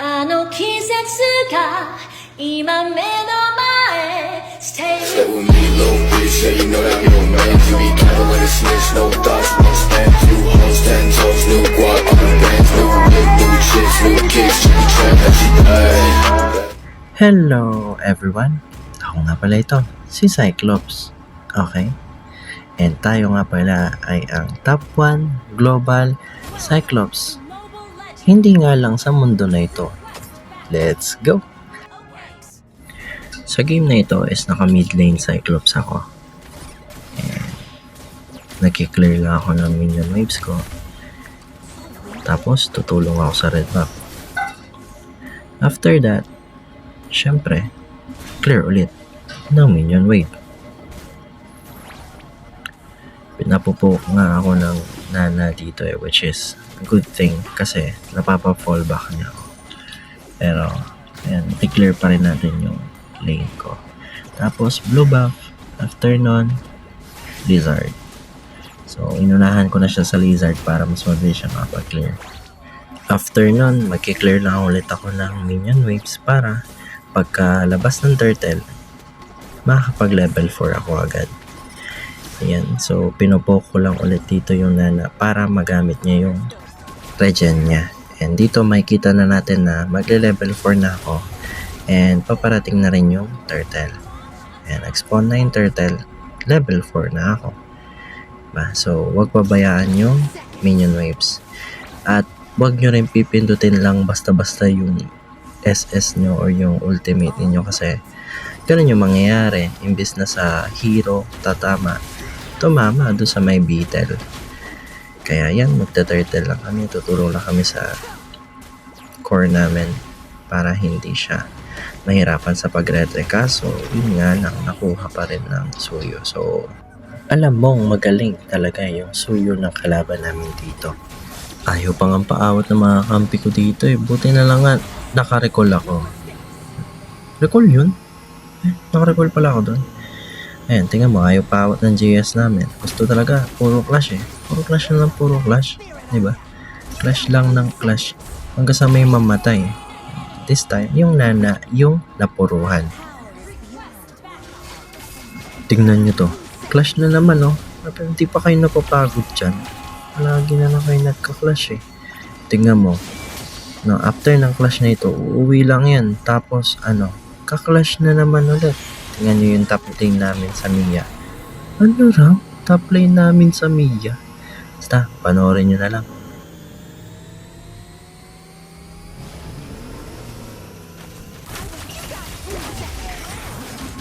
あの季節が今目の前 Stay Stay with me, little bitch, yeah, you know that we don't man. You be kinda like a snitch, no thoughts, no stand. New hoes, 10 toes, new guap, new bands, new whip, new chicks, new kicks. She be trying that she die. Hello everyone! Ako nga pala ito, si Cyclops. Okay? And tayo nga pala ay ang top 1 global Cyclops. Hindi nga lang sa mundo na ito. Let's go! Sa game na ito is naka mid lane Cyclops ako. And nagki-clear lang ako ng minion waves ko. Tapos tutulong ako sa red buff. After that, syempre, clear ulit ng minion wave. Pinapupok nga ako ng Nana dito which is a good thing kasi napapa-fallback niya ako. Pero, ayan, i-clear pa rin natin yung lane ko. Tapos, blue buff, after nun, lizard. So, inunahan ko na siya sa lizard para mas mabilis siya makapag-clear. After nun, magki-clear lang ulit ako ng minion waves para pagkalabas ng turtle, makakapag level 4 ako agad. Ayan, so pinupok ko lang ulit dito yung Nana para magamit niya yung regen niya. And dito makikita na natin na magle-level 4 na ako and paparating na rin yung turtle. And nag-spawn na yung turtle, level 4 na ako. So wag pabayaan yung minion waves. At wag nyo rin pipindutin lang basta-basta yung SS nyo or yung ultimate niyo kasi ganun yung mangyayari. Imbis na sa hero tatama, tumama doon sa may beetle. Kaya yan, magta-turtle lang kami, tutulong lang kami sa core namin para hindi siya mahirapan sa pag-retre. Kaso yun nga lang, nakuha pa rin ng suyo. So alam mong magaling talaga yung suyo ng kalaban namin dito. Ayaw pang ang paawat ng mga kampi ko dito buti na lang nga naka-recall ako. Recall yun? Naka-recall pala ako doon. Ayan, tingnan mo, ayaw paawat ng JS namin. Gusto talaga, puro clash Puro clash na lang, puro clash. Diba? Clash lang ng clash. Hanggang sa may mamatay. This time, yung Nana, yung napuruhan. Tingnan nyo to. Clash na naman, no? Pero hindi pa kayo napapagod dyan. Lagi na lang kayo nagka-clash Tingnan mo. No, after ng clash na ito, uuwi lang yan. Tapos, ka-clash na naman ulit. Tingnan nyo yung top lane namin sa Mia. Ano raw? Top lane namin sa Mia. Basta, panoorin nyo na lang.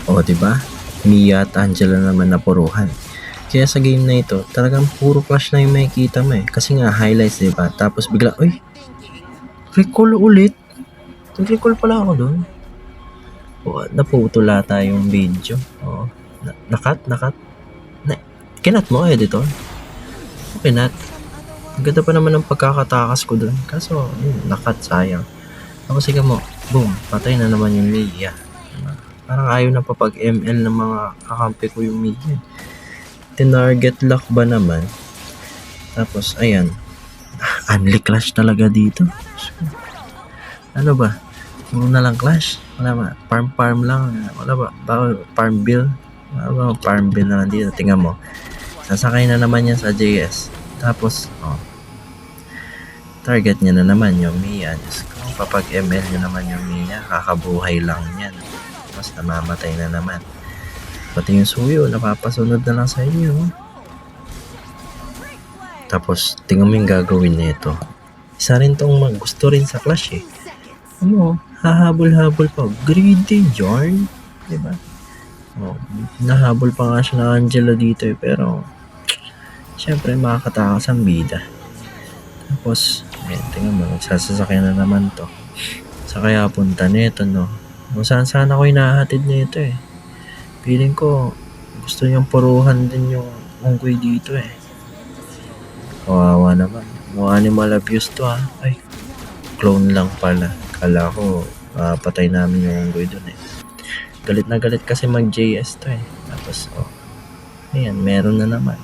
O, diba? Mia at Angela naman napuruhan. Kaya sa game na ito, talagang puro clash na yung makikita mo Kasi nga, highlights, diba? Tapos bigla, uy! Recall ulit. Nag-recall pala ako doon. Naputula tayong video. Nakat. Kinat mo, editor. Okay, nat. Ang ganda pa naman ng pagkakatakas ko doon. Kaso, nakat, sayang. Tapos sige mo, boom, patay na naman yung Mia. Parang ayaw na papag-ML ng mga kakampi ko yung Mia. Tinarget lock ba naman? Tapos, ayan. Unli clash talaga dito. Ano ba? Puro na lang clash. Wala ba? Farm lang. Wala ba? Farm bill. Wala ba? Farm bill na lang dito. Tingnan mo. Sasakay na naman yan sa JS. Tapos, target niya na naman yung Mia. Diyos ko, kapag ML nyo naman yung Mia, kakabuhay lang yan. Tapos namamatay na naman. Pati yung suyo, napapasunod na lang sa inyo. Tapos, tingnan mo yung gagawin nito. Isa rin tong gusto rin sa clash hahabol-habol pa. Greedy yarn. Diba? Nahabol pa nga siya na Angela dito pero syempre makakatakas ang bida. Tapos, ayan, tingnan mo, nagsasasakyan na naman to. Sa kaya punta nito, no? Kung saan ako hinahatid nito Feeling ko, gusto niyang puruhan din yung unggoy dito Kawawa naman. Mga animal abuse to Ay, clone lang pala. Kala ko, patay namin yung unggoy dun Galit na galit kasi mag-JS to Tapos, ayan, meron na naman.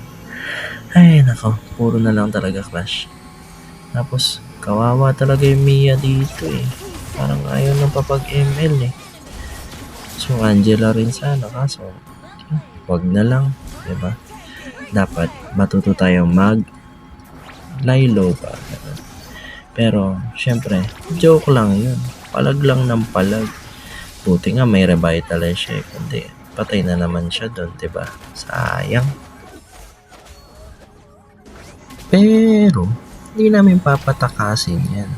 Ay, nako, puro na lang talaga clash. Tapos, kawawa talaga yung Mia dito Parang ayaw nang papag-ML eh. So, Angela rin sana, kaso wag na lang, diba? Dapat matuto tayong Lilo ba? Ganun. Pero, syempre, joke lang yun. Palag lang ng palag. Buti nga may revitalize siya. Kundi, patay na naman siya doon, diba? Sayang. Pero, hindi namin papatakasin yan.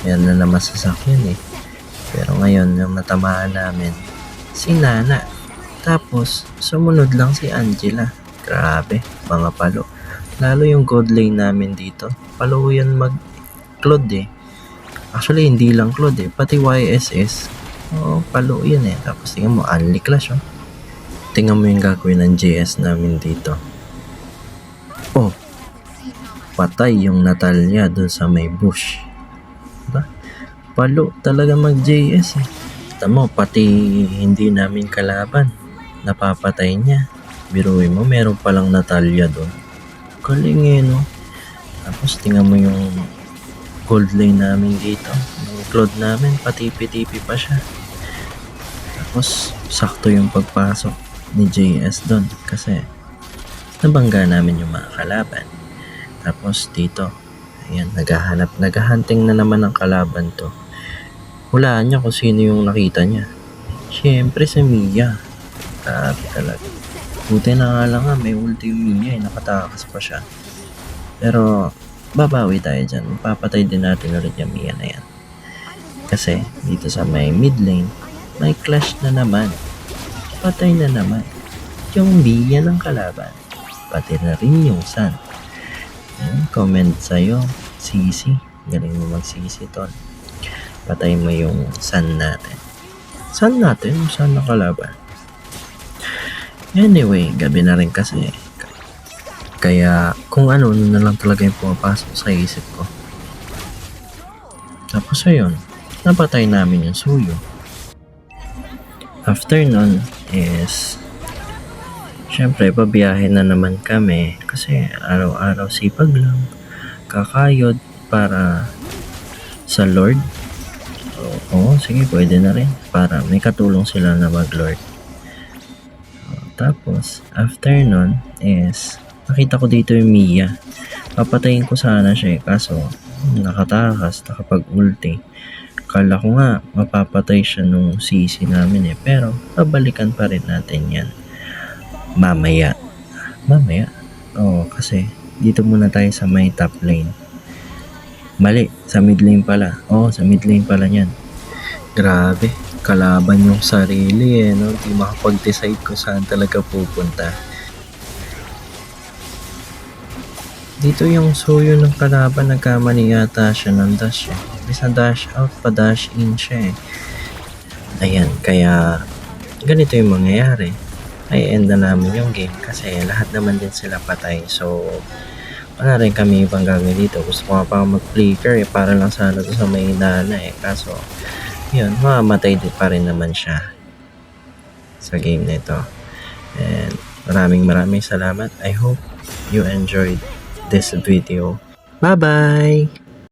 Yan na naman sasakyan eh. Pero ngayon, yung natamaan namin, si Nana. Tapos, sumunod lang si Angela. Grabe, mga palo. Lalo yung gold lane namin dito. Palo yan mag-Claude eh. Actually, hindi lang Claude eh. Pati YSS. Oo, palo yun eh. Tapos tingnan mo, Unli Clash oh. Tingnan mo yung gagawin ng JS namin dito. Oh, patay yung Natalia doon sa may bush. Diba? Palo talaga mag-JS eh. Tama mo, pati hindi namin kalaban. Napapatay niya. Biruin mo, meron palang Natalia doon. Galing eh, no? Tapos tingnan mo yung gold lane namin dito. Yung Claude namin, patipi-tipi pa siya. Tapos, sakto yung pagpasok ni JS doon. Kasi, nabangga namin yung mga kalaban. Tapos dito, ayan, naghahunting na naman ng kalaban to. Hulaan niya kung sino yung nakita niya. Siyempre si Mia. Grabe talaga. Buti na nga lang may ulti yung Mia, nakatakas pa siya. Pero, babawi tayo dyan. Papatay din natin ulit yung Mia na yan. Kasi, dito sa may mid lane, may clash na naman. Patay na naman. Yung Mia ng kalaban. Pati na rin yung Sun. Comment sa'yo, Sisi. Galing mo mag-Sisi, tol. Patay mo yung Sun natin. Sun natin? Yung Sun ng kalaban. Anyway, gabi na rin kasi. Kaya, kung ano na lang talaga yung pumapasok sa isip ko. Tapos ayun, napatay namin yung Suyo. After nun is, syempre, pabiyahe na naman kami kasi araw-araw sipag lang. Kakayod para sa Lord. Oo, sige, pwede na rin. Para may katulong sila na mag-Lord. Tapos, after nun is, nakita ko dito yung Mia. Papatayin ko sana siya kaso nakatakas, nakapag-ulti. Kala ko nga, mapapatay siya nung CC namin eh. Pero, babalikan pa rin natin yan. Mamaya. Oo, kasi, dito muna tayo sa may top lane. Mali, sa mid lane pala. Oo, sa mid lane pala yan. Grabe, kalaban yung sarili eh, no? Di makapag-decide kung saan talaga pupunta. Dito yung Suyo ng kalaban, nagkamali yata siya ng dash eh. Bisa dash out pa dash in siya eh. Ayan, kaya ganito yung mangyayari. Ay end na namin yung game kasi lahat naman din sila patay. So, wala rin kami ibang gagawin dito. Gusto ko pa mag-flicker eh, para lang sana to sa may Nana eh. Kaso, yun, mamamatay din pa rin naman siya sa game na ito. And maraming salamat. I hope you enjoyed this video. Bye-bye!